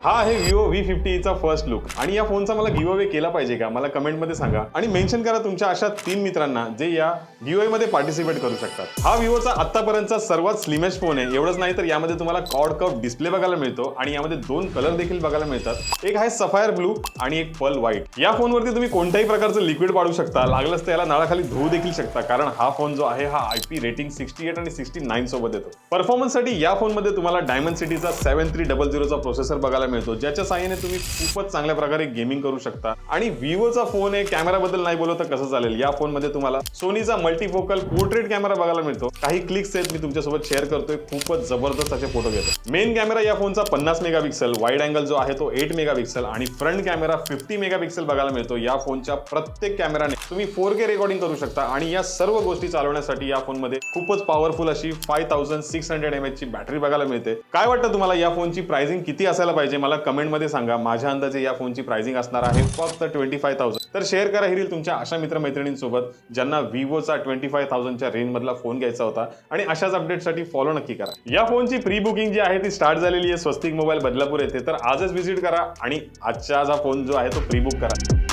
हा आहे Vivo V50 चा फर्स्ट लुक आणि या फोनचा मला गिव्ह अवे केला पाहिजे का मला कमेंटमध्ये सांगा आणि मेन्शन करा तुमच्या अशा 3 मित्रांना जे या गिव्ह अवे मध्ये पार्टिसिपेट करू शकतात। हा Vivoचा आतापर्यंतचा सर्वात स्लिमेस्ट फोन आहे। एवढंच नाही तर यामध्ये तुम्हाला क्वाड कर्व डिस्प्ले बघायला मिळतो आणि यामध्ये 2 कलर देखील बघायला मिळतात। एक आहे सफायर ब्लू आणि एक पर्ल व्हाईट। या फोनवरती तुम्ही कोणत्याही प्रकारचं लिक्विड पाडू शकता, लागलंच तर याला नळाखाली धुवू देखील शकता कारण हा फोन जो आहे हा IP रेटिंग 68 आणि 69 सोबत येतो। परफॉर्मन्ससाठी या फोनमध्ये तुम्हाला डायमेन्सिटीचा 7300 चा प्रोसेसर बघायला मिळतो, ज्याच्या साहाय्याने तुम्ही खूपच चांगल्या प्रकारे गेमिंग करू शकता। आणि Vivoचा फोन आहे, कॅमेराबद्दल नाही बोललो तर कसं चालेल, या फोनमध्ये तुम्हाला सोनीचा मल्टीफोकल पोर्ट्रेट कॅमेरा बघायला मिळतो। काही क्लिक्स आहेत मी तुमच्यासोबत शेअर करतोय, खूपच जबरदस्त असे फोटो घेतो। मेन कॅमेरा या फोनचा 50 मेगापिक्सल, वाईड अँगल जो आहे तो 8 मेगापिक्सल आणि फ्रंट कॅमेरा 50 मेगापिक्सल बघायला मिळतो। या फोनच्या प्रत्येक कॅमेराने तुम्ही 4K रेकॉर्डिंग करू शकता आणि या सर्व गोष्टी चालवण्यासाठी या फोनमध्ये खूपच पॉवरफुल अशी 5600 mAh ची बॅटरी बघायला मिळते। काय वाटतं तुम्हाला या फोनची प्राइसिंग किती असायला पाहिजे मला कमेंटमध्ये सांगा। माझ्या अंदाजे या फोनची प्राइसिंग असणार आहे फक्त 25,000। तर शेअर करा ही रील तुमच्या अशा मित्रमैत्रिणींसोबत ज्यांना Vivoचा 25,000 च्या रेंज मधला फोन घ्यायचा होता आणि अशाच अपडेटसाठी फॉलो नक्की करा। या फोनची प्री बुकिंग जी आहे ती स्टार्ट झालेली आहे स्वस्तिक मोबाईल बदलापूर येथे, तर आजच व्हिजिट करा आणि आजचा आज हा फोन जो आहे तो प्री बुक करा।